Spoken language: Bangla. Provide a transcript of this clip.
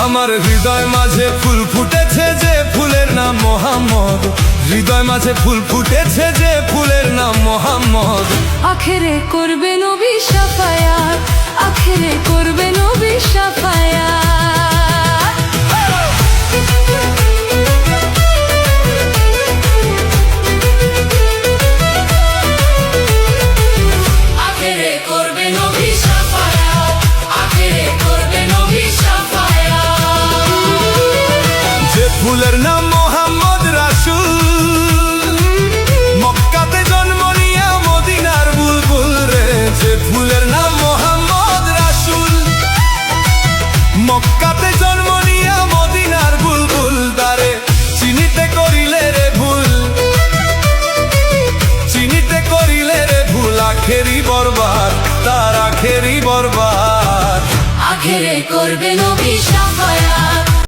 আমার হৃদয় মাঝে ফুল ফুটেছে যে ফুলের নাম মোহাম্মদ। হৃদয় মাঝে ফুল ফুটেছে যে ফুলের নাম মোহাম্মদ। আখেরে করবে নবী শাফায়াত, আখেরে করবে নবী শাফায়াত।